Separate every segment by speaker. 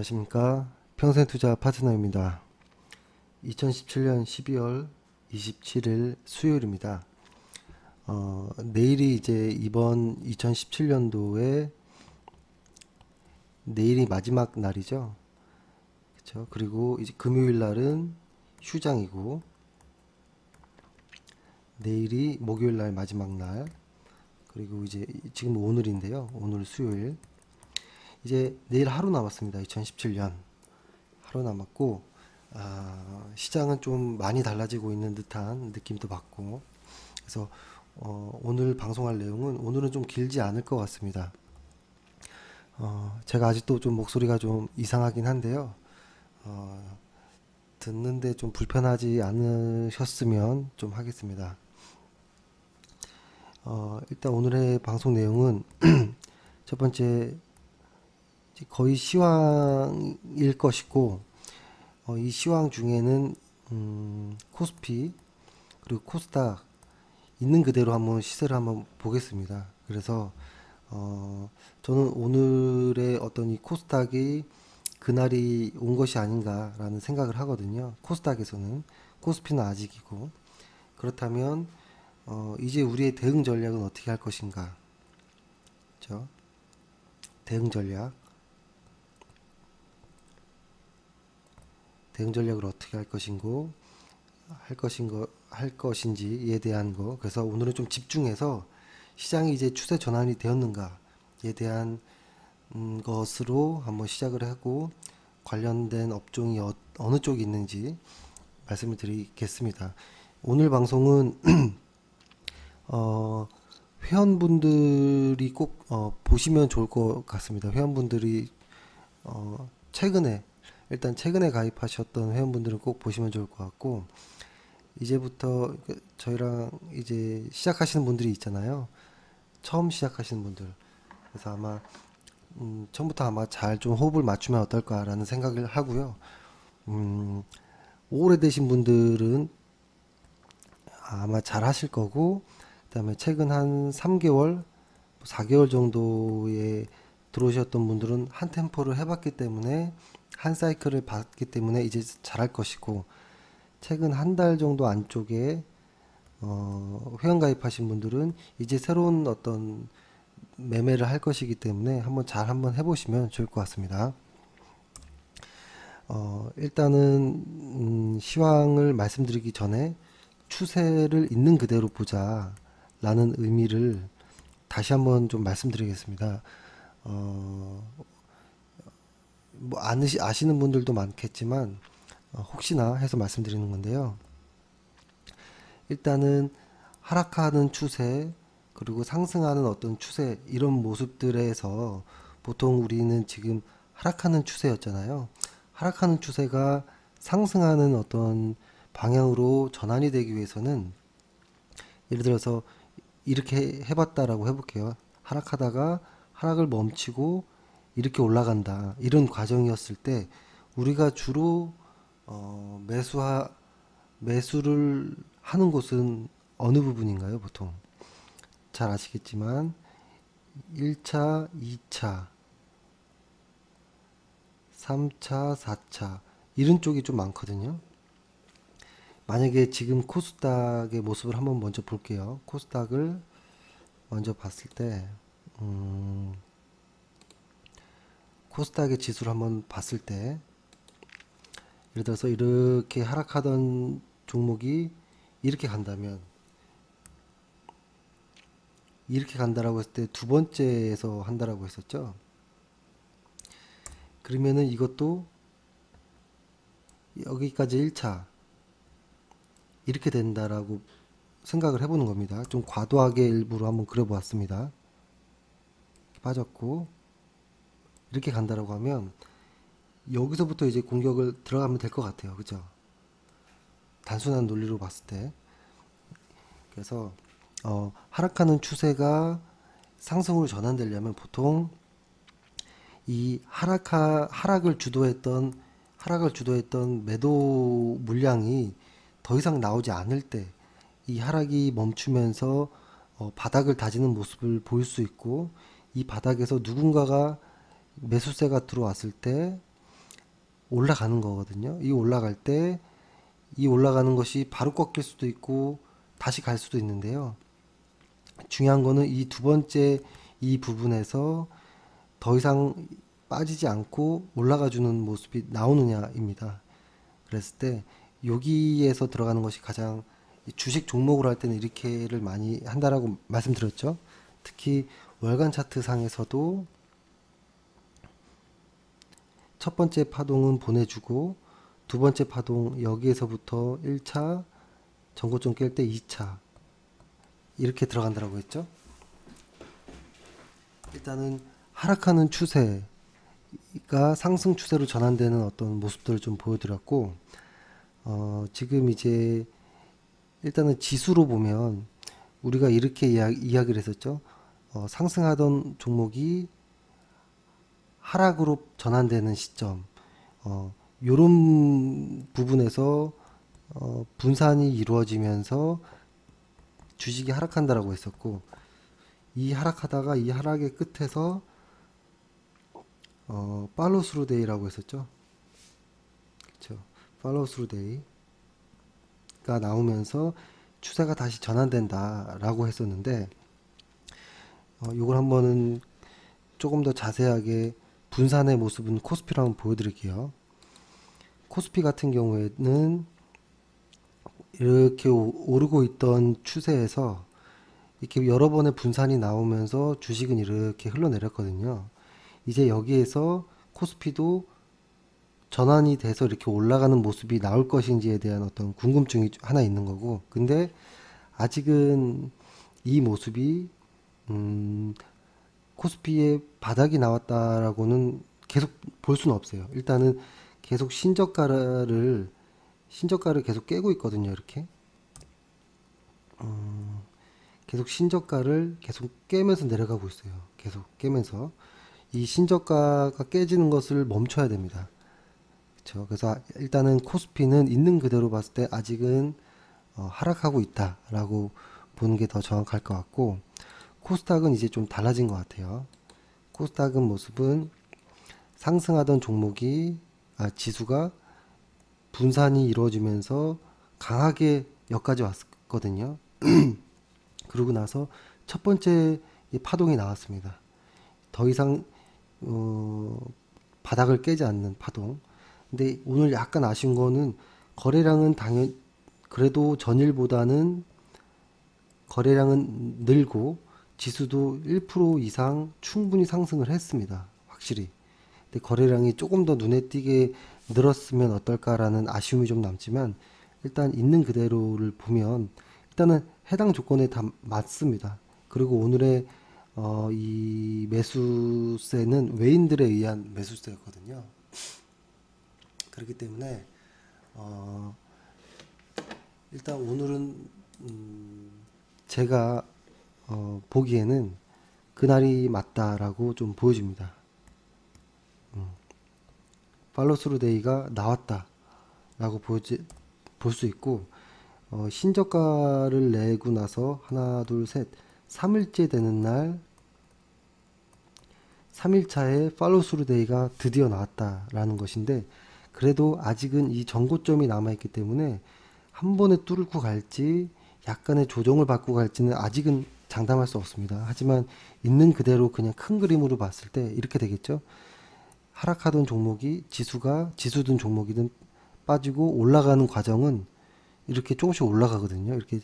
Speaker 1: 안녕하십니까. 평생투자 파트너입니다. 2017년 12월 27일 수요일입니다. 내일이 이제 이번 2017년도에 내일이 마지막 날이죠. 그렇죠. 그리고 이제 금요일 날은 휴장이고 내일이 목요일 날 마지막 날. 그리고 이제 지금 오늘인데요. 오늘 수요일. 이제 내일 하루 남았습니다. 2017년 하루 남았고 시장은 좀 많이 달라지고 있는 듯한 느낌도 받고 그래서 오늘 방송할 내용은 오늘은 좀 길지 않을 것 같습니다. 제가 아직도 좀 목소리가 좀 이상하긴 한데요. 듣는데 좀 불편하지 않으셨으면 좀 하겠습니다. 일단 오늘의 방송 내용은 첫 번째 거의 시황일 것이고 이 시황 중에는 코스피 그리고 코스닥 있는 그대로 한번 시세를 한번 보겠습니다. 그래서 저는 오늘의 어떤 이 코스닥이 그날이 온 것이 아닌가라는 생각을 하거든요. 코스닥에서는 코스피는 아직이고 그렇다면 이제 우리의 대응 전략은 어떻게 할 것인가? 그렇죠? 대응 전략을 어떻게 할 것인지에 대한 거. 그래서 오늘은 좀 집중해서 시장이 이제 추세 전환이 되었는가에 대한 것으로 한번 시작을 하고 관련된 업종이 어느 쪽이 있는지 말씀을 드리겠습니다. 오늘 방송은 회원분들이 꼭 보시면 좋을 것 같습니다. 회원분들이 최근에 가입하셨던 회원분들은 꼭 보시면 좋을 것 같고 이제부터 저희랑 이제 시작하시는 분들이 있잖아요. 처음 시작하시는 분들. 그래서 아마 처음부터 아마 잘 좀 호흡을 맞추면 어떨까라는 생각을 하고요. 오래되신 분들은 아마 잘 하실 거고 그다음에 최근 한 3개월, 4개월 정도에 들어오셨던 분들은 한 템포를 해봤기 때문에 한 사이클을 봤기 때문에 이제 잘할 것이고 최근 한 달 정도 안쪽에 회원 가입하신 분들은 이제 새로운 어떤 매매를 할 것이기 때문에 한번 해보시면 좋을 것 같습니다. 일단은 시황을 말씀드리기 전에 추세를 있는 그대로 보자 라는 의미를 다시 한번 좀 말씀드리겠습니다. 뭐 아시는 분들도 많겠지만 혹시나 해서 말씀드리는 건데요. 일단은 하락하는 추세 그리고 상승하는 어떤 추세 이런 모습들에서 보통 우리는 지금 하락하는 추세였잖아요. 하락하는 추세가 상승하는 어떤 방향으로 전환이 되기 위해서는 예를 들어서 이렇게 해봤다라고 해볼게요. 하락하다가 하락을 멈추고 이렇게 올라간다. 이런 과정이었을 때 우리가 주로 매수를 하는 곳은 어느 부분인가요? 보통 잘 아시겠지만 1차, 2차, 3차, 4차 이런 쪽이 좀 많거든요. 만약에 지금 코스닥의 모습을 한번 먼저 볼게요. 코스닥을 먼저 봤을 때 코스닥의 지수를 한번 봤을 때 예를 들어서 이렇게 하락하던 종목이 이렇게 간다면 이렇게 간다라고 했을 때 두 번째에서 한다라고 했었죠. 그러면은 이것도 여기까지 1차 이렇게 된다라고 생각을 해보는 겁니다. 좀 과도하게 일부러 한번 그려보았습니다. 빠졌고 이렇게 간다라고 하면 여기서부터 이제 공격을 들어가면 될 것 같아요. 그죠? 단순한 논리로 봤을 때. 그래서 하락하는 추세가 상승으로 전환되려면 보통 이 하락을 주도했던 매도 물량이 더 이상 나오지 않을 때 이 하락이 멈추면서 바닥을 다지는 모습을 보일 수 있고 이 바닥에서 누군가가 매수세가 들어왔을 때 올라가는 거거든요. 이 올라갈 때 이 올라가는 것이 바로 꺾일 수도 있고 다시 갈 수도 있는데요. 중요한 거는 이 두 번째 이 부분에서 더 이상 빠지지 않고 올라가 주는 모습이 나오느냐입니다. 그랬을 때 여기에서 들어가는 것이 가장 주식 종목으로 할 때는 이렇게를 많이 한다라고 말씀드렸죠. 특히 월간 차트 상에서도 첫 번째 파동은 보내주고 두 번째 파동 여기에서부터 1차 전고점 깰 때 2차 이렇게 들어간다라고 했죠. 일단은 하락하는 추세가 상승 추세로 전환되는 어떤 모습들을 좀 보여드렸고 지금 이제 일단은 지수로 보면 우리가 이렇게 이야기를 했었죠. 상승하던 종목이 하락으로 전환되는 시점 요런 부분에서 분산이 이루어지면서 주식이 하락한다라고 했었고 이 하락하다가 이 하락의 끝에서 팔로우 스루 데이라고 했었죠. 그렇죠. 팔로우 스루 데이가 나오면서 추세가 다시 전환된다라고 했었는데 이걸 한번은 조금 더 자세하게 분산의 모습은 코스피로 한번 보여드릴게요. 코스피 같은 경우에는 이렇게 오르고 있던 추세에서 이렇게 여러 번의 분산이 나오면서 주식은 이렇게 흘러내렸거든요. 이제 여기에서 코스피도 전환이 돼서 이렇게 올라가는 모습이 나올 것인지에 대한 어떤 궁금증이 하나 있는 거고, 근데 아직은 이 모습이 코스피의 바닥이 나왔다라고는 계속 볼 수는 없어요. 일단은 계속 신저가를 계속 깨고 있거든요. 이렇게 계속 신저가를 계속 깨면서 내려가고 있어요. 계속 깨면서 이 신저가가 깨지는 것을 멈춰야 됩니다. 그렇죠. 그래서 일단은 코스피는 있는 그대로 봤을 때 아직은 하락하고 있다라고 보는 게 더 정확할 것 같고, 코스닥은 이제 좀 달라진 것 같아요. 코스닥은 모습은 상승하던 종목이 지수가 분산이 이루어지면서 강하게 여기까지 왔거든요. 그러고 나서 첫 번째 파동이 나왔습니다. 더 이상 바닥을 깨지 않는 파동. 근데 오늘 약간 아쉬운 거는 거래량은 그래도 전일보다는 거래량은 늘고 지수도 1% 이상 충분히 상승을 했습니다. 확실히. 근데 거래량이 조금 더 눈에 띄게 늘었으면 어떨까라는 아쉬움이 좀 남지만 일단 있는 그대로를 보면 일단은 해당 조건에 다 맞습니다. 그리고 오늘의 이 매수세는 외인들에 의한 매수세였거든요. 그렇기 때문에 일단 오늘은 제가 보기에는 그날이 맞다라고 좀 보여집니다. 팔로스루 데이가 나왔다라고 볼 수 있고 신저가를 내고 나서 하나 둘 셋 3일째 되는 날 3일차에 팔로스루 데이가 드디어 나왔다라는 것인데, 그래도 아직은 이 전고점이 남아있기 때문에 한 번에 뚫고 갈지 약간의 조정을 받고 갈지는 아직은 장담할 수 없습니다. 하지만 있는 그대로 그냥 큰 그림으로 봤을 때 이렇게 되겠죠. 하락하던 종목이 지수든 종목이든 빠지고 올라가는 과정은 이렇게 조금씩 올라가거든요. 이렇게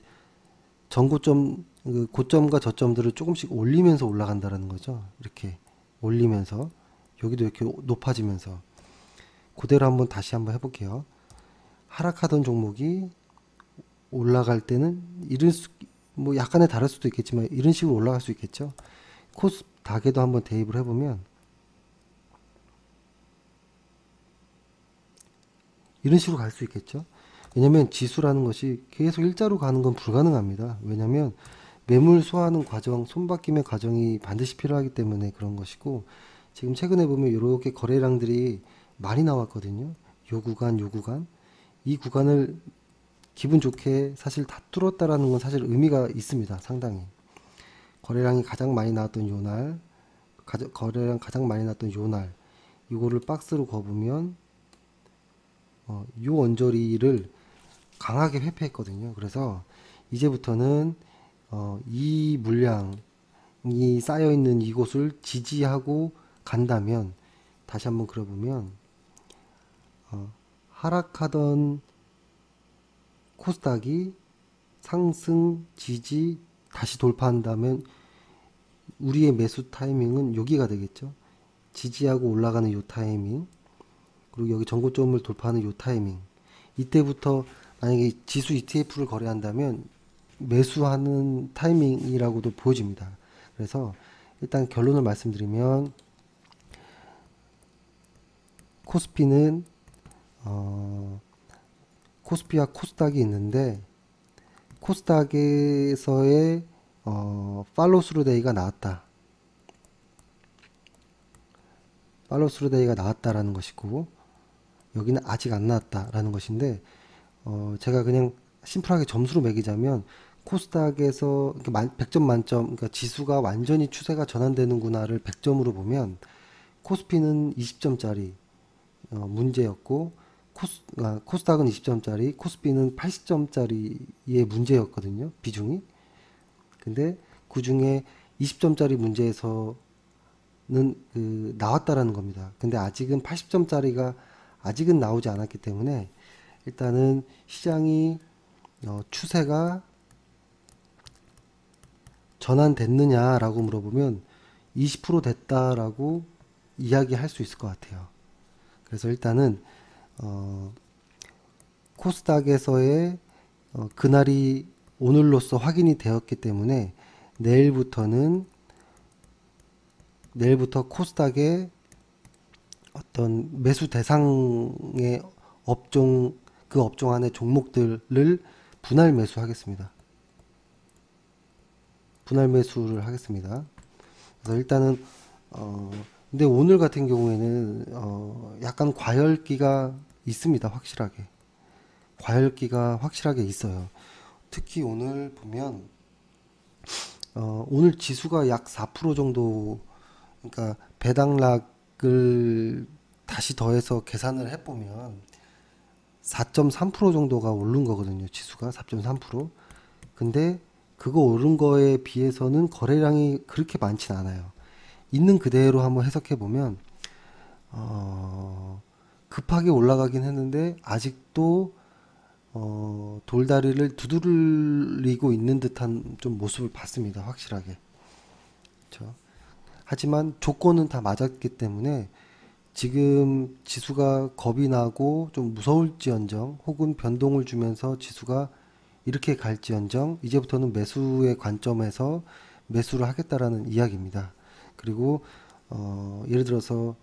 Speaker 1: 전고점, 고점과 저점들을 조금씩 올리면서 올라간다라는 거죠. 이렇게 올리면서 여기도 이렇게 높아지면서 그대로 다시 한번 해볼게요. 하락하던 종목이 올라갈 때는 뭐 약간의 다를 수도 있겠지만 이런 식으로 올라갈 수 있겠죠. 코스닥에도 한번 대입을 해보면 이런 식으로 갈 수 있겠죠. 왜냐면 지수라는 것이 계속 일자로 가는 건 불가능합니다. 왜냐면 매물 소화하는 과정, 손바뀜의 과정이 반드시 필요하기 때문에 그런 것이고, 지금 최근에 보면 이렇게 거래량들이 많이 나왔거든요. 요 구간, 요 구간. 이 구간을 기분 좋게 사실 다 뚫었다라는 건 사실 의미가 있습니다. 상당히. 거래량이 가장 많이 나왔던 요 날, 거래량 가장 많이 나왔던 요 날, 이거를 박스로 거보면 요 언저리를 강하게 회피했거든요. 그래서 이제부터는 이 물량이 쌓여 있는 이곳을 지지하고 간다면, 다시 한번 그려보면 하락하던 코스닥이 상승 지지 다시 돌파한다면 우리의 매수 타이밍은 여기가 되겠죠. 지지하고 올라가는 요 타이밍, 그리고 여기 전고점을 돌파하는 요 타이밍, 이때부터 만약에 지수 ETF를 거래한다면 매수하는 타이밍이라고도 보여집니다. 그래서 일단 결론을 말씀드리면, 코스피는 코스피와 코스닥이 있는데, 코스닥에서의 팔로우 스루 데이가 나왔다. 팔로우 스루 데이가 나왔다라는 것이고, 여기는 아직 안 나왔다라는 것인데, 제가 그냥 심플하게 점수로 매기자면, 코스닥에서 100점 만점, 그러니까 지수가 완전히 추세가 전환되는구나를 100점으로 보면, 코스피는 20점짜리 문제였고, 코스닥은 20점짜리, 코스피는 80점짜리의 문제였거든요, 비중이. 근데 그 중에 20점짜리 문제에서는 나왔다라는 겁니다. 근데 아직은 80점짜리가 아직은 나오지 않았기 때문에, 일단은 시장이 추세가 전환됐느냐라고 물어보면 20% 됐다라고 이야기할 수 있을 것 같아요. 그래서 일단은 코스닥에서의 그날이 오늘로써 확인이 되었기 때문에, 내일부터 코스닥의 어떤 매수 대상의 업종, 그 업종 안의 종목들을 분할 매수하겠습니다. 분할 매수를 하겠습니다. 그래서 일단은 근데 오늘 같은 경우에는 약간 과열기가 있습니다. 과열기가 확실하게 있어요. 특히 오늘 보면 오늘 지수가 약 4% 정도, 그러니까 배당락을 다시 더해서 계산을 해보면 4.3% 정도가 오른 거거든요. 지수가 4.3%. 근데 그거 오른 거에 비해서는 거래량이 그렇게 많진 않아요. 있는 그대로 한번 해석해 보면 급하게 올라가긴 했는데 아직도 돌다리를 두드리고 있는 듯한 좀 모습을 봤습니다. 확실하게. 그렇죠? 하지만 조건은 다 맞았기 때문에 지금 지수가 겁이 나고 좀 무서울지언정, 혹은 변동을 주면서 지수가 이렇게 갈지언정, 이제부터는 매수의 관점에서 매수를 하겠다라는 이야기입니다. 그리고 예를 들어서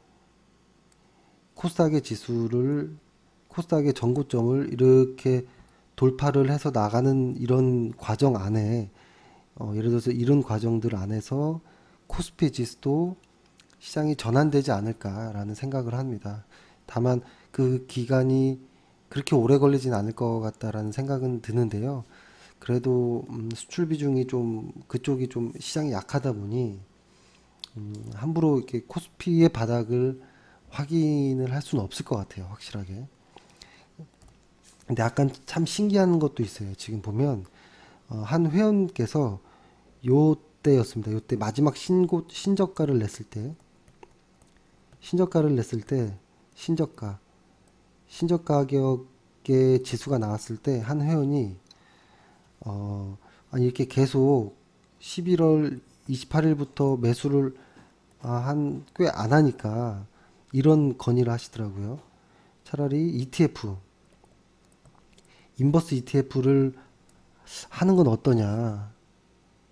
Speaker 1: 코스닥의 전고점을 이렇게 돌파를 해서 나가는 이런 과정 안에, 예를 들어서 이런 과정들 안에서 코스피 지수도 시장이 전환되지 않을까라는 생각을 합니다. 다만 그 기간이 그렇게 오래 걸리진 않을 것 같다라는 생각은 드는데요. 그래도 수출 비중이 좀, 그쪽이 좀 시장이 약하다 보니 함부로 이렇게 코스피의 바닥을 확인을 할 수는 없을 것 같아요. 확실하게. 근데 약간 참 신기한 것도 있어요. 지금 보면 한 회원께서 요때였습니다. 요때 마지막 신저가를 냈을 때, 신저가 가격의 지수가 나왔을 때 한 회원이 아니 이렇게 계속 11월 28일부터 매수를 한 꽤 안 하니까 이런 건의를 하시더라고요. 차라리 ETF, 인버스 ETF를 하는 건 어떠냐.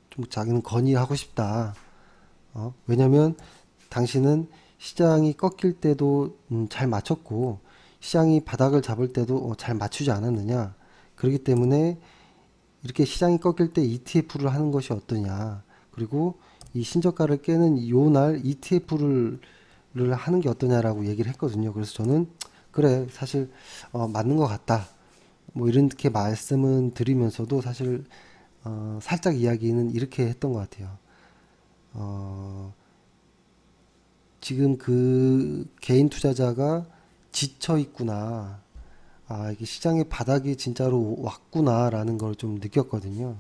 Speaker 1: 좀 자기는 건의하고 싶다. 왜냐면 당신은 시장이 꺾일 때도 잘 맞췄고, 시장이 바닥을 잡을 때도 잘 맞추지 않았느냐. 그렇기 때문에 이렇게 시장이 꺾일 때 ETF를 하는 것이 어떠냐. 그리고 이 신저가를 깨는 요 날 ETF를 하는 게 어떠냐라고 얘기를 했거든요. 그래서 저는 그래, 사실 맞는 것 같다. 뭐 이렇게 말씀은 드리면서도 사실 살짝 이야기는 이렇게 했던 것 같아요. 지금 그 개인 투자자가 지쳐 있구나. 이게 시장의 바닥이 진짜로 왔구나라는 걸 좀 느꼈거든요.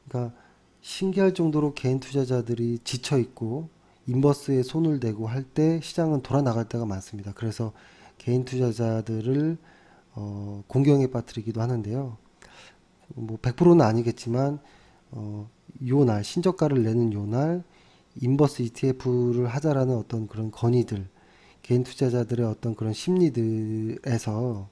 Speaker 1: 그러니까 신기할 정도로 개인 투자자들이 지쳐 있고 인버스에 손을 대고 할 때 시장은 돌아 나갈 때가 많습니다. 그래서 개인 투자자들을 공경에 빠뜨리기도 하는데요. 뭐 100%는 아니겠지만 요날 신저가를 내는 요날 인버스 ETF를 하자라는 어떤 그런 건의들, 개인 투자자들의 어떤 그런 심리들에서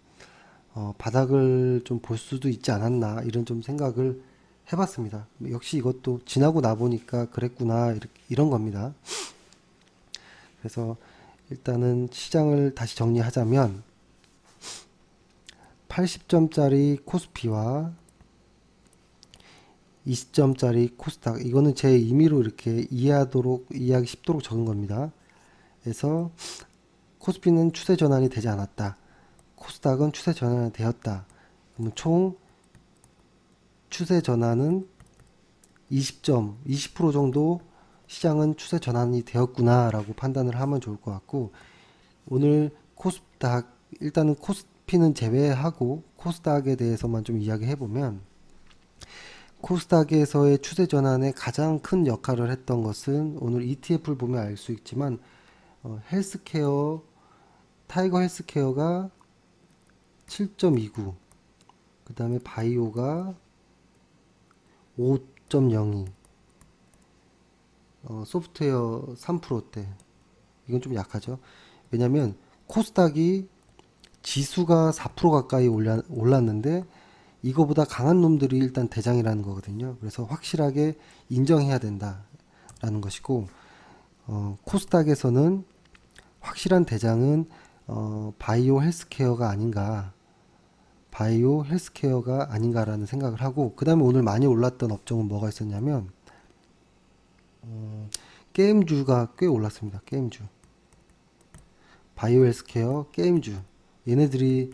Speaker 1: 바닥을 좀 볼 수도 있지 않았나 이런 좀 생각을 해봤습니다. 역시 이것도 지나고 나 보니까 그랬구나 이런 겁니다. 그래서 일단은 시장을 다시 정리하자면 80점짜리 코스피와 20점짜리 코스닥, 이거는 제 임의로 이렇게 이해하기 쉽도록 적은 겁니다. 그래서 코스피는 추세 전환이 되지 않았다. 코스닥은 추세 전환이 되었다. 그러면 총 추세 전환은 20점, 20% 정도 시장은 추세 전환이 되었구나 라고 판단을 하면 좋을 것 같고, 오늘 코스닥, 일단은 코스피는 제외하고 코스닥에 대해서만 좀 이야기해 보면, 코스닥에서의 추세 전환에 가장 큰 역할을 했던 것은 오늘 ETF를 보면 알 수 있지만 헬스케어, 타이거 헬스케어가 7.29, 그 다음에 바이오가 5.02, 소프트웨어 3%대. 이건 좀 약하죠. 왜냐면 코스닥이 지수가 4% 가까이 올랐는데 이거보다 강한 놈들이 일단 대장이라는 거거든요. 그래서 확실하게 인정해야 된다라는 것이고, 코스닥에서는 확실한 대장은 바이오 헬스케어가 아닌가라는 생각을 하고, 그 다음에 오늘 많이 올랐던 업종은 뭐가 있었냐면 게임주가 꽤 올랐습니다. 게임주, 바이오 헬스케어, 게임주, 얘네들이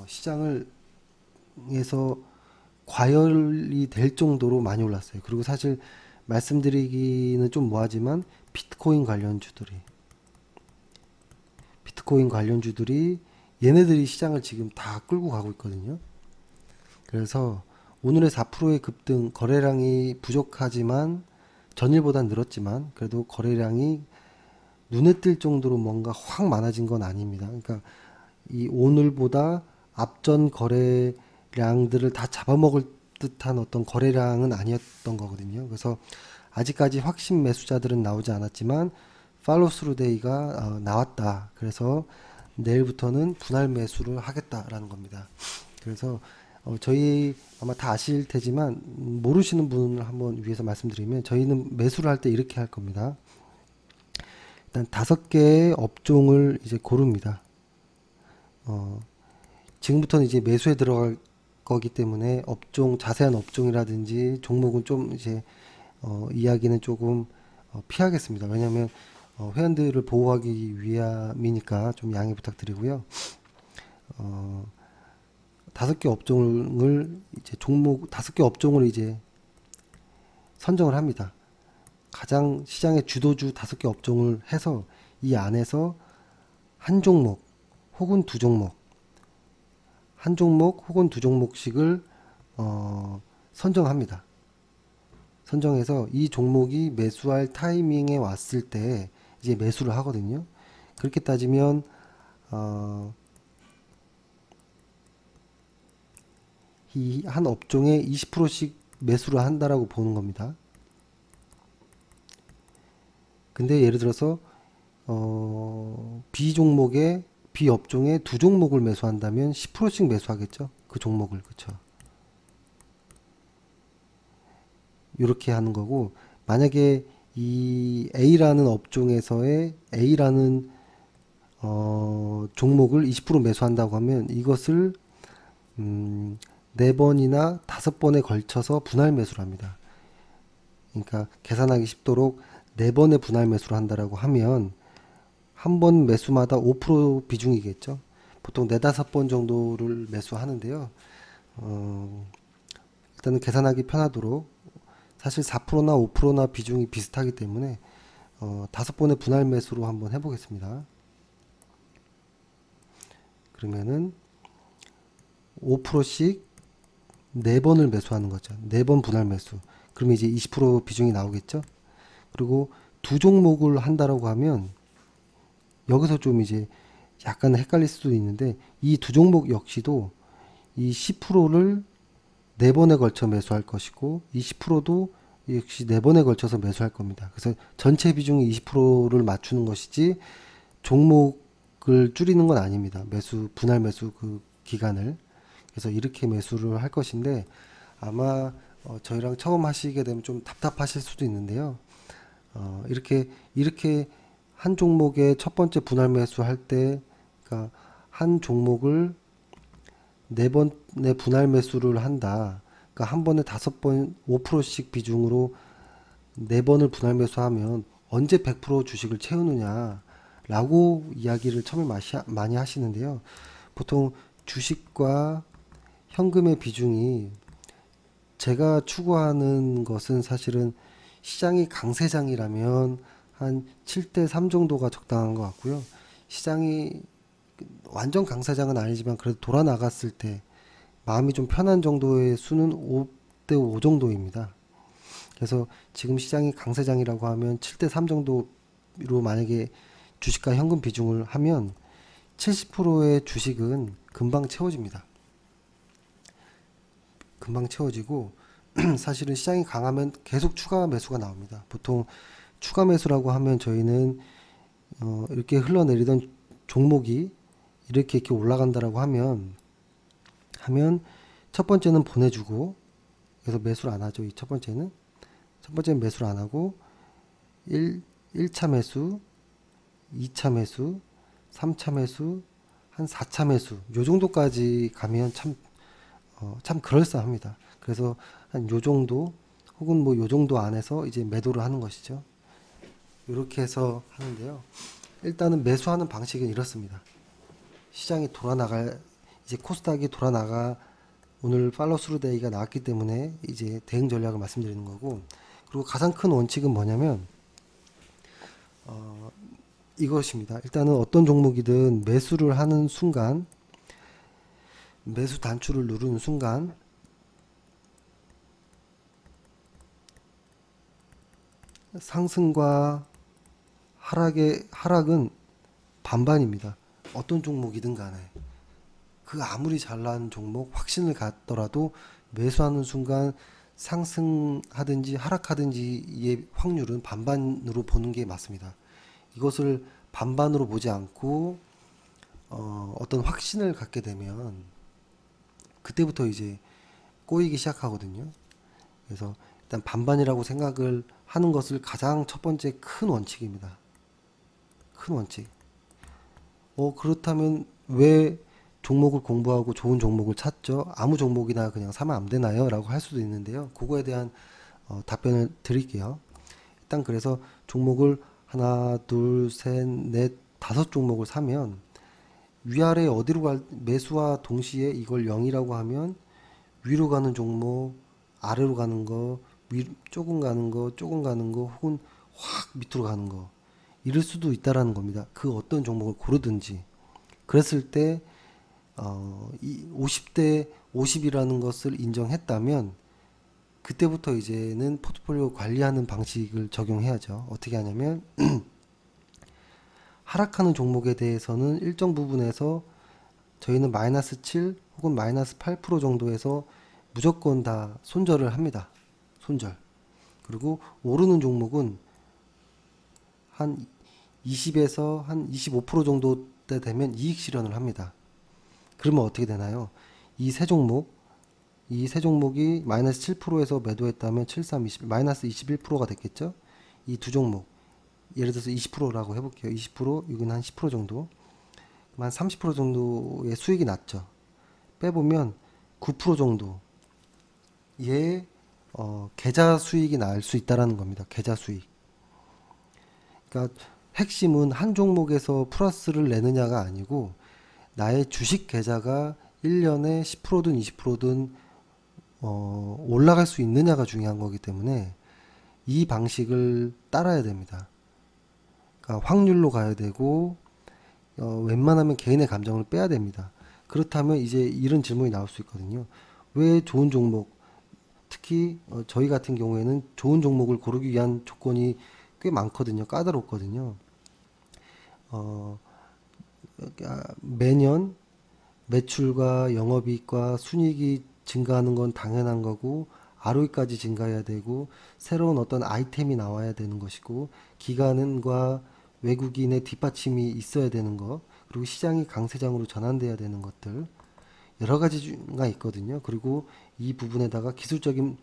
Speaker 1: 시장을 에서 과열이 될 정도로 많이 올랐어요. 그리고 사실 말씀드리기는 좀 뭐하지만 비트코인 관련주들이 얘네들이 시장을 지금 다 끌고 가고 있거든요. 그래서 오늘의 4%의 급등, 거래량이 부족하지만 전일보다 늘었지만 그래도 거래량이 눈에 띌 정도로 뭔가 확 많아진 건 아닙니다. 그러니까 이 오늘보다 앞전 거래량들을 다 잡아먹을 듯한 어떤 거래량은 아니었던 거거든요. 그래서 아직까지 확신 매수자들은 나오지 않았지만 팔로우 스루 데이가 나왔다. 그래서 내일부터는 분할 매수를 하겠다라는 겁니다. 그래서 저희 아마 다 아실 테지만 모르시는 분을 한번 위해서 말씀드리면, 저희는 매수를 할 때 이렇게 할 겁니다. 일단 5개의 업종을 이제 고릅니다. 지금부터는 이제 매수에 들어갈 거기 때문에 자세한 업종이라든지 종목은 좀 이제 이야기는 조금 피하겠습니다. 왜냐하면 회원들을 보호하기 위함이니까 좀 양해 부탁드리고요. 5개 업종을 이제 5개 업종을 이제 선정을 합니다. 가장 시장의 주도주 5개 업종을 해서 이 안에서 한 종목 혹은 두 종목, 한 종목 혹은 두 종목씩을 선정합니다. 선정해서 이 종목이 매수할 타이밍에 왔을 때 이제 매수를 하거든요. 그렇게 따지면 이 한 업종에 20%씩 매수를 한다라고 보는 겁니다. 근데 예를 들어서 B 업종에 두 종목을 매수한다면 10%씩 매수하겠죠. 그 종목을. 그쵸. 이렇게 하는 거고, 만약에 이 A라는 업종에서의 A라는 종목을 20% 매수한다고 하면 이것을 4번이나 5번에 걸쳐서 분할 매수를 합니다. 그러니까 계산하기 쉽도록 4번의 분할 매수를 한다라고 하면 한 번 매수마다 5% 비중이겠죠. 보통 4, 5번 정도를 매수하는데요. 일단은 계산하기 편하도록, 사실 4%나 5%나 비중이 비슷하기 때문에 5번의 분할 매수로 한번 해보겠습니다. 그러면은 5%씩 4번을 매수하는 거죠. 4번 분할 매수. 그러면 이제 20% 비중이 나오겠죠. 그리고 두 종목을 한다라고 하면 여기서 좀 이제 약간 헷갈릴 수도 있는데, 이 두 종목 역시도 이 10%를 4번에 걸쳐 매수할 것이고 20%도 역시 4번에 걸쳐서 매수할 겁니다. 그래서 전체 비중이 20%를 맞추는 것이지 종목을 줄이는 건 아닙니다. 분할 매수 그 기간을. 그래서 이렇게 매수를 할 것인데, 아마 저희랑 처음 하시게 되면 좀 답답하실 수도 있는데요. 이렇게 한 종목의 첫 번째 분할 매수할 때, 그러니까 한 종목을 4번의 분할 매수를 한다. 그러니까 한 번에 5번 5%씩 비중으로 4번을 분할 매수하면 언제 100% 주식을 채우느냐라고 이야기를 처음에 많이 하시는데요. 보통 주식과 현금의 비중이, 제가 추구하는 것은 사실은 시장이 강세장이라면 한 7대 3 정도가 적당한 것 같고요. 시장이 완전 강세장은 아니지만 그래도 돌아 나갔을 때 마음이 좀 편한 정도의 수는 5대 5 정도입니다. 그래서 지금 시장이 강세장이라고 하면 7대 3 정도로 만약에 주식과 현금 비중을 하면 70%의 주식은 금방 채워집니다. 금방 채워지고 사실은 시장이 강하면 계속 추가 매수가 나옵니다. 보통 추가 매수라고 하면 저희는 이렇게 흘러내리던 종목이 이렇게 올라간다라고 하면 첫 번째는 보내주고, 그래서 매수를 안 하죠. 이 첫 번째는 매수를 안 하고 1차 매수, 2차 매수, 3차 매수, 한 4차 매수 요 정도까지 가면 참 그럴싸합니다. 그래서 한 요 정도 혹은 뭐 요 정도 안에서 이제 매도를 하는 것이죠. 이렇게 해서 하는데요. 일단은 매수하는 방식은 이렇습니다. 시장이 이제 코스닥이 돌아나가, 오늘 팔로우 스루 데이가 나왔기 때문에 이제 대응 전략을 말씀드리는 거고, 그리고 가장 큰 원칙은 뭐냐면 이것입니다. 일단은 어떤 종목이든 매수를 하는 순간, 매수 단추를 누르는 순간 상승과 하락은 반반입니다. 어떤 종목이든 간에 그 아무리 잘난 종목 확신을 갖더라도 매수하는 순간 상승하든지 하락하든지의 확률은 반반으로 보는 게 맞습니다. 이것을 반반으로 보지 않고 어떤 확신을 갖게 되면 그때부터 이제 꼬이기 시작하거든요. 그래서 일단 반반이라고 생각을 하는 것을 가장 첫 번째 큰 원칙입니다. 큰 원칙. 그렇다면 왜 종목을 공부하고 좋은 종목을 찾죠? 아무 종목이나 그냥 사면 안 되나요? 라고 할 수도 있는데요. 그거에 대한 답변을 드릴게요. 일단 그래서 종목을 하나, 둘, 셋, 넷, 5종목을 사면 위아래 어디로 매수와 동시에 이걸 0이라고 하면 위로 가는 종목, 아래로 가는 거, 조금 가는 거, 혹은 확 밑으로 가는 거, 이럴 수도 있다라는 겁니다. 그 어떤 종목을 고르든지. 그랬을 때 이 50대 50이라는 것을 인정했다면 그때부터 이제는 포트폴리오 관리하는 방식을 적용해야죠. 어떻게 하냐면 하락하는 종목에 대해서는 일정 부분에서 저희는 마이너스 7 혹은 마이너스 8% 정도에서 무조건 다 손절을 합니다. 손절. 그리고 오르는 종목은 한 20에서 한 25% 정도 때 되면 이익 실현을 합니다. 그러면 어떻게 되나요? 이 세 종목이 마이너스 7%에서 매도했다면 7, 3, 20, 마이너스 21%가 됐겠죠? 이 두 종목. 예를 들어서 20%라고 해볼게요. 20%, 여기는 한 10% 정도. 한 30% 정도의 수익이 났죠. 빼보면 9% 정도의 계좌 수익이 날 수 있다라는 겁니다. 계좌 수익. 그러니까 핵심은 한 종목에서 플러스를 내느냐가 아니고 나의 주식 계좌가 1년에 10%든 20%든 올라갈 수 있느냐가 중요한 거기 때문에 이 방식을 따라야 됩니다. 그러니까 확률로 가야 되고 웬만하면 개인의 감정을 빼야 됩니다. 그렇다면 이제 이런 질문이 나올 수 있거든요. 왜 좋은 종목, 특히 저희 같은 경우에는 좋은 종목을 고르기 위한 조건이 꽤 많거든요. 까다롭거든요. 어, 매년 매출과 영업이익과 순이익이 증가하는 건 당연한 거고, ROE까지 증가해야 되고, 새로운 어떤 아이템이 나와야 되는 것이고, 기관과 외국인의 뒷받침이 있어야 되는 것, 그리고 시장이 강세장으로 전환돼야 되는 것들, 여러 가지가 있거든요. 그리고 이 부분에다가 기술적인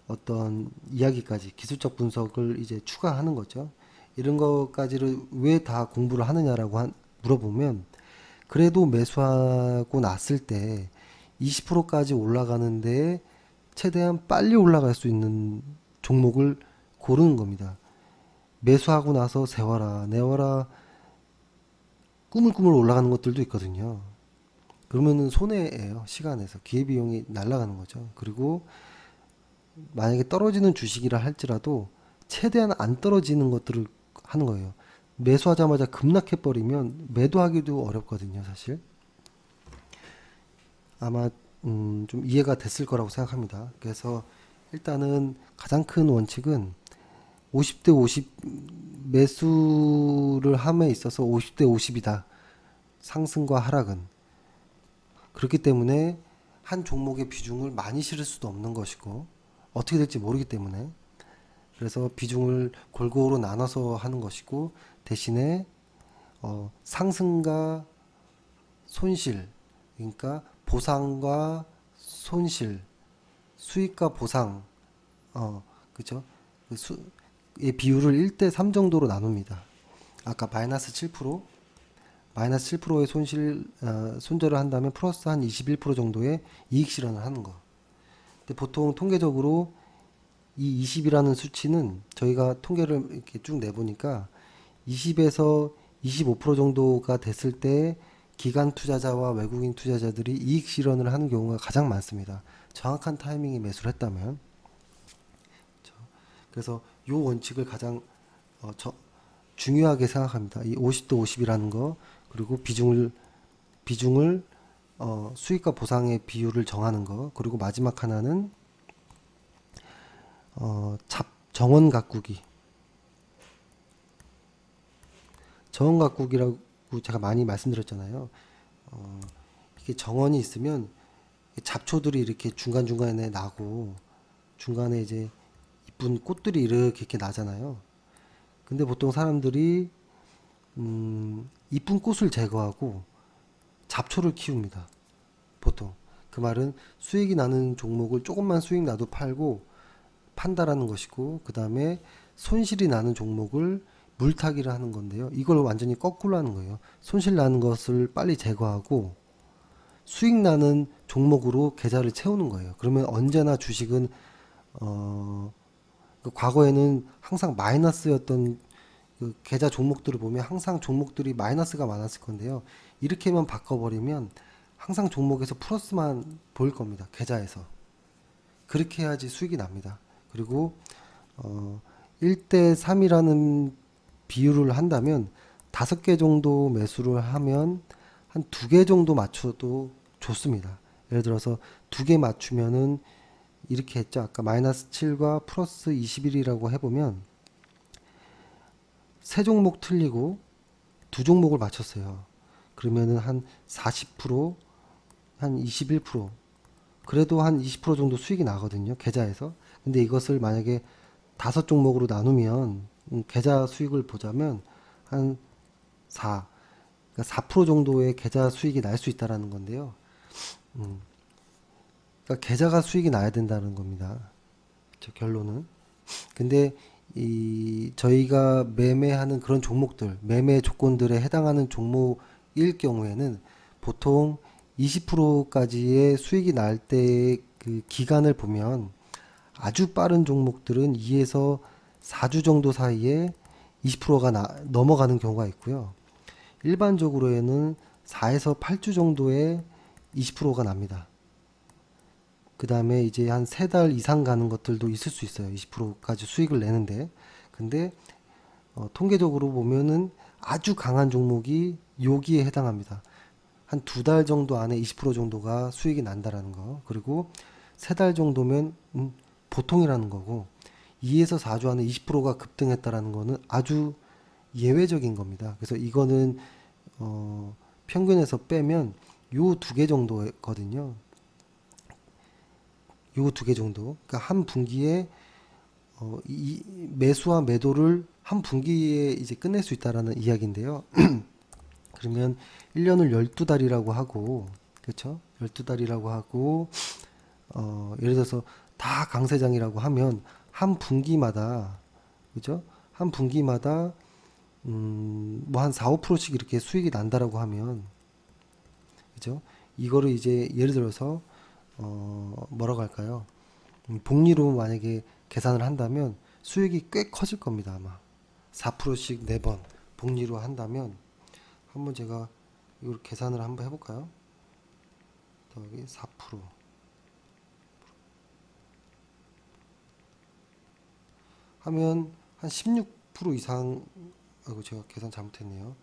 Speaker 1: 어떤 이야기까지, 기술적 분석을 이제 추가하는 거죠. 이런 것까지를 왜 다 공부를 하느냐라고 물어보면, 그래도 매수하고 났을 때 20%까지 올라가는데 최대한 빨리 올라갈 수 있는 종목을 고르는 겁니다. 매수하고 나서 세워라, 내워라, 꾸물꾸물 올라가는 것들도 있거든요. 그러면은 손해예요. 시간에서 기회비용이 날아가는 거죠. 그리고 만약에 떨어지는 주식이라 할지라도 최대한 안 떨어지는 것들을 하는 거예요. 매수하자마자 급락해 버리면 매도하기도 어렵거든요, 사실. 아마 좀 이해가 됐을 거라고 생각합니다. 그래서 일단은 가장 큰 원칙은 50대 50 매수를 함에 있어서 50대 50이다. 상승과 하락은. 그렇기 때문에 한 종목의 비중을 많이 실을 수도 없는 것이고 어떻게 될지 모르기 때문에, 그래서 비중을 골고루 나눠서 하는 것이고, 대신에 상승과 손실, 그러니까 보상과 손실, 수익과 보상, 그죠? 의 비율을 1대 3 정도로 나눕니다. 아까 마이너스 7%, 마이너스 7%의 손절을 한다면 플러스 한 21% 정도의 이익 실현을 하는 거. 근데 보통 통계적으로 이 20이라는 수치는 저희가 통계를 이렇게 쭉 내보니까 20에서 25% 정도가 됐을 때 기관 투자자와 외국인 투자자들이 이익 실현을 하는 경우가 가장 많습니다. 정확한 타이밍에 매수를 했다면. 그래서 이 원칙을 가장 중요하게 생각합니다. 이 50대 50이라는 거, 그리고 비중을 수익과 보상의 비율을 정하는 거, 그리고 마지막 하나는 정원 가꾸기. 정원 가꾸기라고 제가 많이 말씀드렸잖아요. 이게 정원이 있으면 잡초들이 이렇게 중간중간에 나고, 중간에 이제 이쁜 꽃들이 이렇게 나잖아요. 근데 보통 사람들이 이쁜 꽃을 제거하고 잡초를 키웁니다. 보통. 그 말은 수익이 나는 종목을 조금만 수익 나도 팔고 판다라는 것이고, 그 다음에 손실이 나는 종목을 물타기를 하는 건데요. 이걸 완전히 거꾸로 하는 거예요. 손실 나는 것을 빨리 제거하고 수익 나는 종목으로 계좌를 채우는 거예요. 그러면 언제나 주식은 과거에는 항상 마이너스였던 그 계좌 종목들을 보면 항상 종목들이 마이너스가 많았을 건데요. 이렇게만 바꿔버리면 항상 종목에서 플러스만 보일 겁니다. 계좌에서. 그렇게 해야지 수익이 납니다. 그리고 1대 3이라는 비율을 한다면 5개 정도 매수를 하면 한 2개 정도 맞춰도 좋습니다. 예를 들어서 2개 맞추면은 이렇게 했죠. 아까 마이너스 7과 플러스 21이라고 해보면 3종목 틀리고 2종목을 맞췄어요. 그러면은 한 40%, 한 21%, 그래도 한 20% 정도 수익이 나거든요. 계좌에서. 근데 이것을 만약에 5종목으로 나누면 계좌 수익을 보자면 한 4, 그러니까 4% 정도의 계좌 수익이 날 수 있다라는 건데요. 그러니까 계좌가 수익이 나야 된다는 겁니다. 결론은. 근데 저희가 매매하는 그런 종목들, 매매 조건들에 해당하는 종목일 경우에는 보통 20%까지의 수익이 날 때 그 기간을 보면 아주 빠른 종목들은 2에서 4주 정도 사이에 20%가 넘어가는 경우가 있고요. 일반적으로에는 4에서 8주 정도에 20%가 납니다. 그 다음에 이제 한 3달 이상 가는 것들도 있을 수 있어요. 20%까지 수익을 내는데. 근데 통계적으로 보면은 아주 강한 종목이 여기에 해당합니다. 한 2달 정도 안에 20% 정도가 수익이 난다라는 거. 그리고 3달 정도면 보통이라는 거고 2에서 4주 안에 20%가 급등했다라는 거는 아주 예외적인 겁니다. 그래서 이거는 평균에서 빼면 요 2개 정도거든요. 요 2개 정도. 그러니까 한 분기에 이 매수와 매도를 한 분기에 이제 끝낼 수 있다라는 이야기인데요. 그러면 1년을 12달이라고 하고, 그렇죠? 12달이라고 하고, 예를 들어서 다 강세장이라고 하면 한 분기마다, 그죠? 한 분기마다 뭐 한 4, 5%씩 이렇게 수익이 난다라고 하면, 그죠? 이거를 이제 예를 들어서 뭐라고 할까요? 복리로 만약에 계산을 한다면 수익이 꽤 커질 겁니다. 아마 4%씩 4번 복리로 한다면 한번 제가 이걸 계산을 한번 해볼까요? 더하기 4% 하면 한 16% 이상. 아이고 제가 계산 잘못했네요.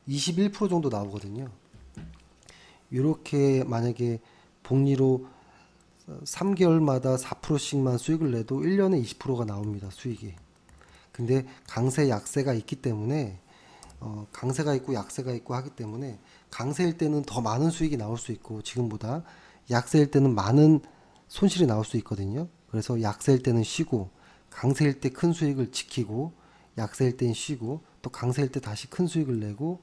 Speaker 1: 21% 정도 나오거든요. 이렇게 만약에 복리로 3개월마다 4%씩만 수익을 내도 1년에 20%가 나옵니다. 수익이. 근데 강세 약세가 있기 때문에 강세가 있고 약세가 있고 하기 때문에 강세일 때는 더 많은 수익이 나올 수 있고 지금보다 약세일 때는 많은 손실이 나올 수 있거든요. 그래서 약세일 때는 쉬고 강세일 때 큰 수익을 지키고 약세일 때는 쉬고 또 강세일 때 다시 큰 수익을 내고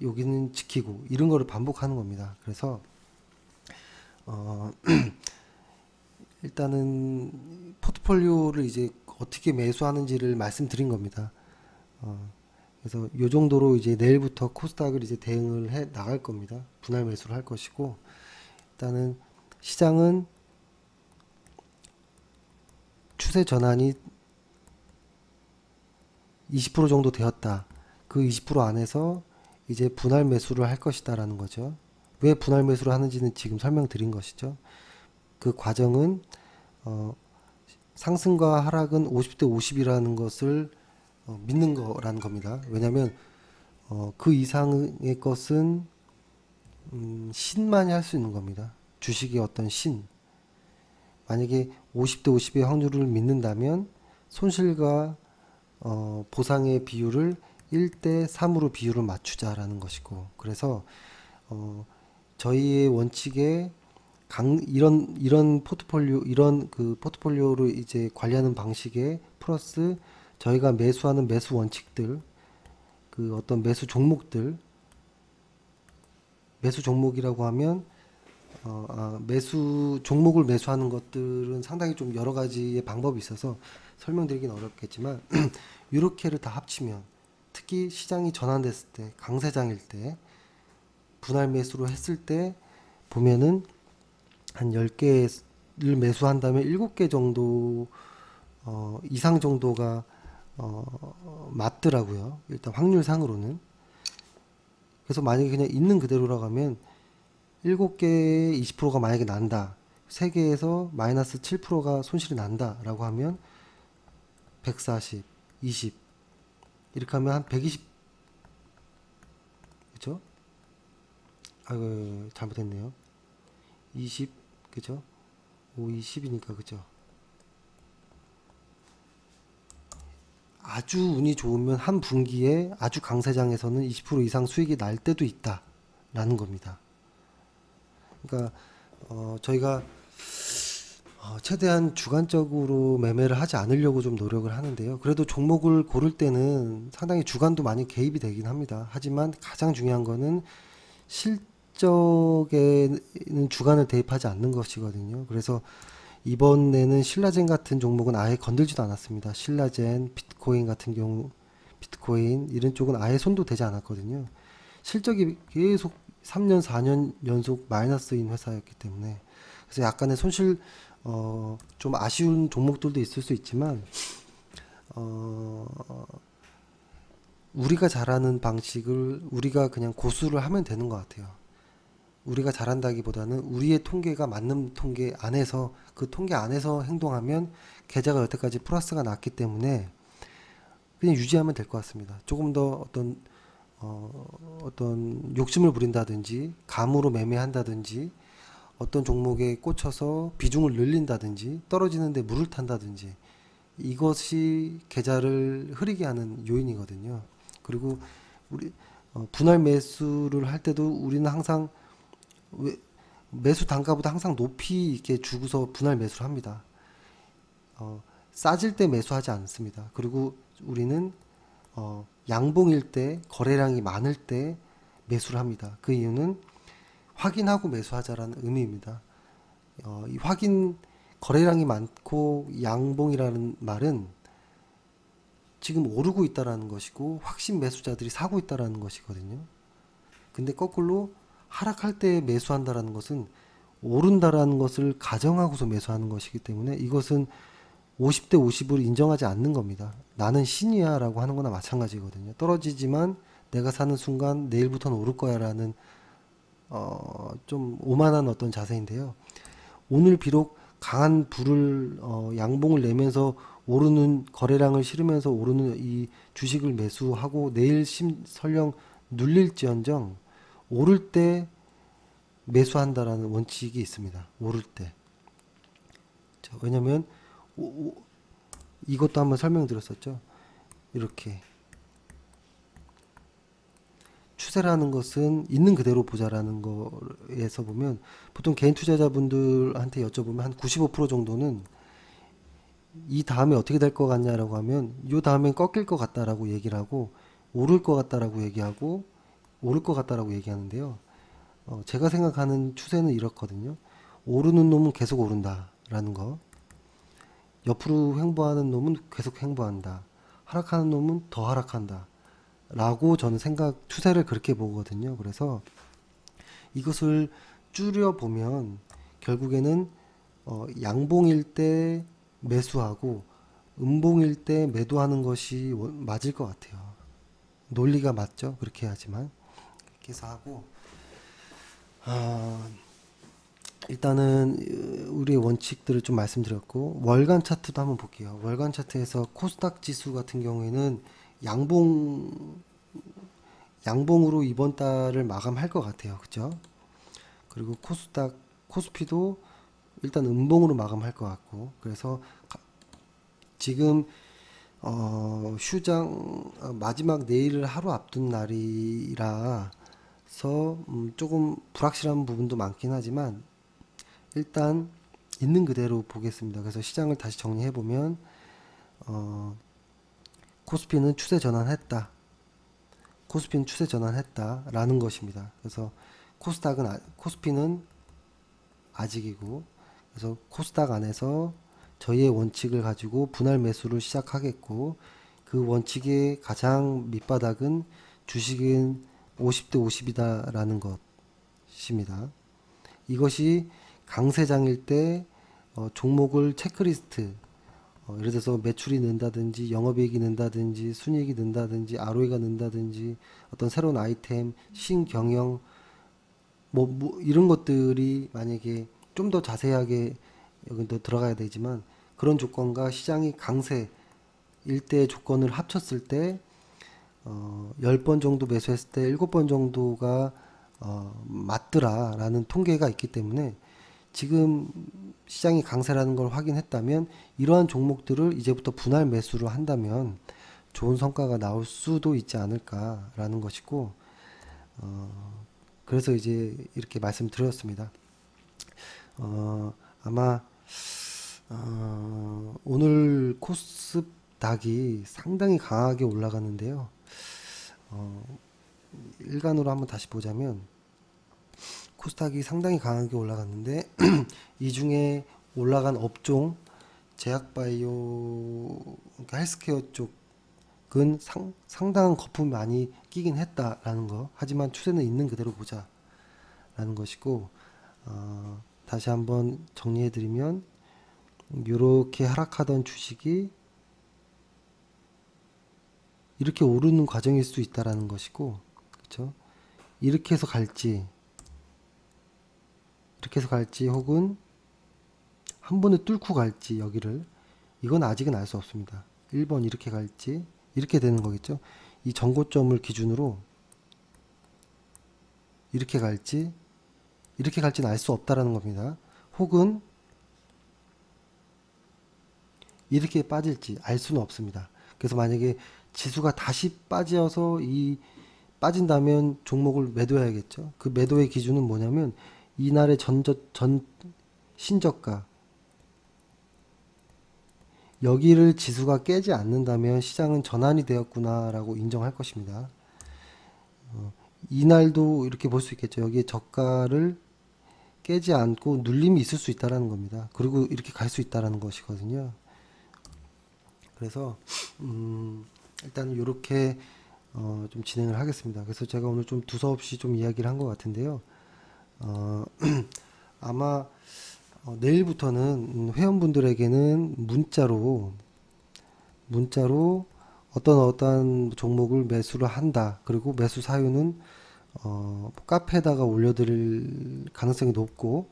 Speaker 1: 여기는 지키고 이런 거를 반복하는 겁니다. 그래서 일단은 포트폴리오를 이제 어떻게 매수하는지를 말씀드린 겁니다. 그래서 요 정도로 이제 내일부터 코스닥을 이제 대응을 해 나갈 겁니다. 분할 매수를 할 것이고 일단은 시장은 추세 전환이 20% 정도 되었다. 그 20% 안에서 이제 분할 매수를 할 것이다라는 거죠. 왜 분할 매수를 하는지는 지금 설명드린 것이죠. 그 과정은 상승과 하락은 50대 50이라는 것을 믿는 거라는 겁니다. 왜냐하면 그 이상의 것은 신만이 할 수 있는 겁니다. 주식의 어떤 신. 만약에 50대 50의 확률을 믿는다면 손실과 보상의 비율을 1대 3으로 비율을 맞추자라는 것이고 그래서 저희의 원칙에 이런 포트폴리오 이런 그 포트폴리오를 이제 관리하는 방식에 플러스 저희가 매수하는 매수 원칙들 그 어떤 매수 종목이라고 하면 매수 종목을 매수하는 것들은 상당히 좀 여러 가지의 방법이 있어서 설명드리긴 어렵겠지만 이렇게를 다 합치면 특히 시장이 전환됐을 때 강세장일 때 분할 매수로 했을 때 보면은 한 10개를 매수한다면 7개 정도 이상 정도가 맞더라고요. 일단 확률상으로는. 그래서 만약에 그냥 있는 그대로라고 하면 7개에 20%가 만약에 난다. 3개에서 마이너스 7%가 손실이 난다 라고 하면 140, 20 이렇게 하면 한 120 그죠? 아이고 잘못했네요. 20 그죠? 5, 20이니까 그죠? 아주 운이 좋으면 한 분기에 아주 강세장에서는 20% 이상 수익이 날 때도 있다 라는 겁니다. 그러니까 저희가 최대한 주관적으로 매매를 하지 않으려고 좀 노력을 하는데요. 그래도 종목을 고를 때는 상당히 주관도 많이 개입이 되긴 합니다. 하지만 가장 중요한 거는 실적에는 주관을 대입하지 않는 것이거든요. 그래서 이번에는 신라젠 같은 종목은 아예 건들지도 않았습니다. 신라젠, 비트코인 같은 경우, 비트코인 이런 쪽은 아예 손도 대지 않았거든요. 실적이 계속 3년, 4년 연속 마이너스인 회사였기 때문에 그래서 약간의 손실 좀 아쉬운 종목들도 있을 수 있지만 우리가 잘하는 방식을 우리가 그냥 고수를 하면 되는 것 같아요. 우리가 잘한다기보다는 우리의 통계가 맞는 통계 안에서 그 통계 안에서 행동하면 계좌가 여태까지 플러스가 났기 때문에 그냥 유지하면 될 것 같습니다. 조금 더 어떤 어떤 욕심을 부린다든지 감으로 매매한다든지 어떤 종목에 꽂혀서 비중을 늘린다든지 떨어지는데 물을 탄다든지 이것이 계좌를 흐리게 하는 요인이거든요. 그리고 우리 분할 매수를 할 때도 우리는 항상 매수 단가보다 항상 높이 이렇게 주고서 분할 매수를 합니다. 싸질 때 매수하지 않습니다. 그리고 우리는 양봉일 때 거래량이 많을 때 매수를 합니다. 그 이유는 확인하고 매수하자라는 의미입니다. 이 확인 거래량이 많고 양봉이라는 말은 지금 오르고 있다라는 것이고 확신 매수자들이 사고 있다라는 것이거든요. 근데 거꾸로 하락할 때 매수한다라는 것은 오른다라는 것을 가정하고서 매수하는 것이기 때문에 이것은 50대 50을 인정하지 않는 겁니다. 나는 신이야 라고 하는 거나 마찬가지거든요. 떨어지지만 내가 사는 순간 내일부터는 오를 거야 라는 좀 오만한 어떤 자세인데요. 오늘 비록 강한 불을 양봉을 내면서 오르는 거래량을 실으면서 오르는 이 주식을 매수하고 내일 설령 눌릴지언정 오를 때 매수한다라는 원칙이 있습니다. 오를 때. 자, 왜냐면 이것도 한번 설명드렸었죠. 이렇게 추세라는 것은 있는 그대로 보자라는 거에서 보면 보통 개인 투자자분들한테 여쭤보면 한 95% 정도는 이 다음에 어떻게 될 것 같냐라고 하면 요 다음엔 꺾일 것 같다라고 얘기를 하고 오를 것 같다라고 얘기하고 오를 것 같다라고 얘기하는데요. 제가 생각하는 추세는 이렇거든요. 오르는 놈은 계속 오른다라는 거. 옆으로 횡보하는 놈은 계속 횡보한다. 하락하는 놈은 더 하락한다. 라고 저는 추세를 그렇게 보거든요. 그래서 이것을 줄여보면 결국에는 양봉일 때 매수하고 음봉일 때 매도하는 것이 맞을 것 같아요. 논리가 맞죠? 그렇게 해야지만. 그렇게 해서 하고, 일단은 우리의 원칙들을 좀 말씀드렸고 월간 차트도 한번 볼게요. 월간 차트에서 코스닥 지수 같은 경우에는 양봉으로 이번 달을 마감할 것 같아요. 그죠? 그리고 코스피도 일단 음봉으로 마감할 것 같고 그래서 지금 휴장 마지막 내일을 하루 앞둔 날이라서 조금 불확실한 부분도 많긴 하지만 일단 있는 그대로 보겠습니다. 그래서 시장을 다시 정리해 보면 코스피는 추세 전환했다. 코스피는 추세 전환했다라는 것입니다. 그래서 코스피는 아직이고 그래서 코스닥 안에서 저희의 원칙을 가지고 분할 매수를 시작하겠고 그 원칙의 가장 밑바닥은 주식은 50대 50이다라는 것입니다. 이것이 강세장일 때 종목을 체크리스트 예를 들어서 매출이 는다든지 영업이익이 는다든지 순이익이 는다든지 ROE가 는다든지 어떤 새로운 아이템 신경영 뭐 이런 것들이 만약에 좀 더 자세하게 여기도 들어가야 되지만 그런 조건과 시장이 강세일 때 조건을 합쳤을 때 10번 정도 매수했을 때 7번 정도가 맞더라라는 통계가 있기 때문에 지금 시장이 강세라는 걸 확인했다면 이러한 종목들을 이제부터 분할 매수를 한다면 좋은 성과가 나올 수도 있지 않을까라는 것이고 그래서 이제 이렇게 말씀드렸습니다. 아마 오늘 코스닥이 상당히 강하게 올라갔는데요. 일간으로 한번 다시 보자면 코스닥이 상당히 강하게 올라갔는데 이 중에 올라간 업종 제약바이오 그러니까 헬스케어 쪽은 상당한 거품이 많이 끼긴 했다라는 거. 하지만 추세는 있는 그대로 보자라는 것이고 다시 한번 정리해드리면 이렇게 하락하던 주식이 이렇게 오르는 과정일 수 있다라는 것이고 그렇죠? 이렇게 해서 갈지 혹은 한 번에 뚫고 갈지 여기를 이건 아직은 알 수 없습니다. 1번 이렇게 갈지 이렇게 되는 거겠죠. 이 전고점을 기준으로 이렇게 갈지는 알 수 없다라는 겁니다. 혹은 이렇게 빠질지 알 수는 없습니다. 그래서 만약에 지수가 다시 빠져서 빠진다면 종목을 매도해야겠죠. 그 매도의 기준은 뭐냐면 이날의 전 신저가 여기를 지수가 깨지 않는다면 시장은 전환이 되었구나라고 인정할 것입니다. 이날도 이렇게 볼 수 있겠죠. 여기에 저가를 깨지 않고 눌림이 있을 수 있다라는 겁니다. 그리고 이렇게 갈 수 있다라는 것이거든요. 그래서 일단 이렇게 좀 진행을 하겠습니다. 그래서 제가 오늘 좀 두서없이 좀 이야기를 한 것 같은데요. 아마 내일부터는 회원분들에게는 문자로 어떤 종목을 매수를 한다. 그리고 매수 사유는 카페에다가 올려드릴 가능성이 높고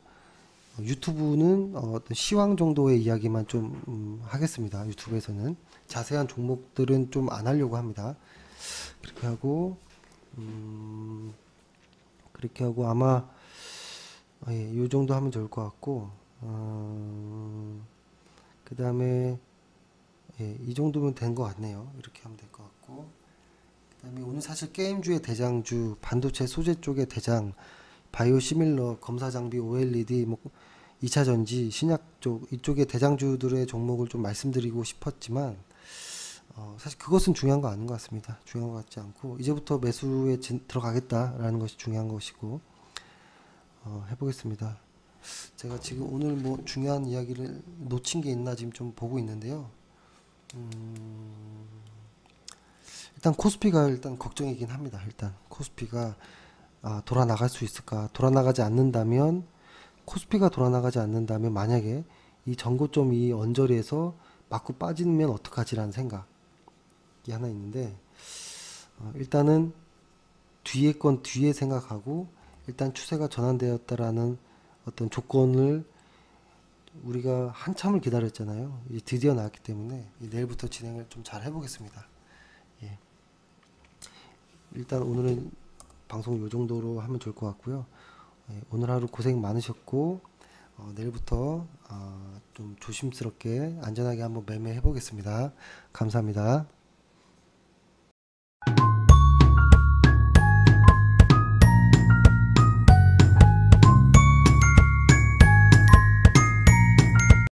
Speaker 1: 유튜브는 어떤 시황 정도의 이야기만 좀 하겠습니다. 유튜브에서는 자세한 종목들은 좀 안 하려고 합니다. 그렇게 하고 아마 이 정도 하면 좋을 것 같고 그 다음에 이 정도면 된 것 같네요. 이렇게 하면 될 것 같고 그 다음에 오늘 사실 게임주의 대장주, 반도체 소재 쪽의 대장, 바이오 시밀러, 검사 장비, OLED, 뭐 2차 전지, 신약 쪽 이쪽의 대장주들의 종목을 좀 말씀드리고 싶었지만 사실 그것은 중요한 거 아닌 것 같습니다. 중요한 것 같지 않고 이제부터 매수에 들어가겠다라는 것이 중요한 것이고 해보겠습니다. 제가 지금 오늘 뭐 중요한 이야기를 놓친 게 있나 지금 좀 보고 있는데요. 일단 코스피가 일단 걱정이긴 합니다. 일단 코스피가 돌아 나갈 수 있을까? 코스피가 돌아 나가지 않는다면 만약에 이 전고점 이 언저리에서 맞고 빠지면 어떡하지라는 생각이 하나 있는데 일단은 뒤에 건 뒤에 생각하고 일단 추세가 전환되었다라는 어떤 조건을 우리가 한참을 기다렸잖아요. 이제 드디어 나왔기 때문에 내일부터 진행을 좀 잘 해보겠습니다. 예. 일단 오늘은 방송 요 정도로 하면 좋을 것 같고요. 오늘 하루 고생 많으셨고 내일부터 좀 조심스럽게 안전하게 한번 매매해 보겠습니다. 감사합니다.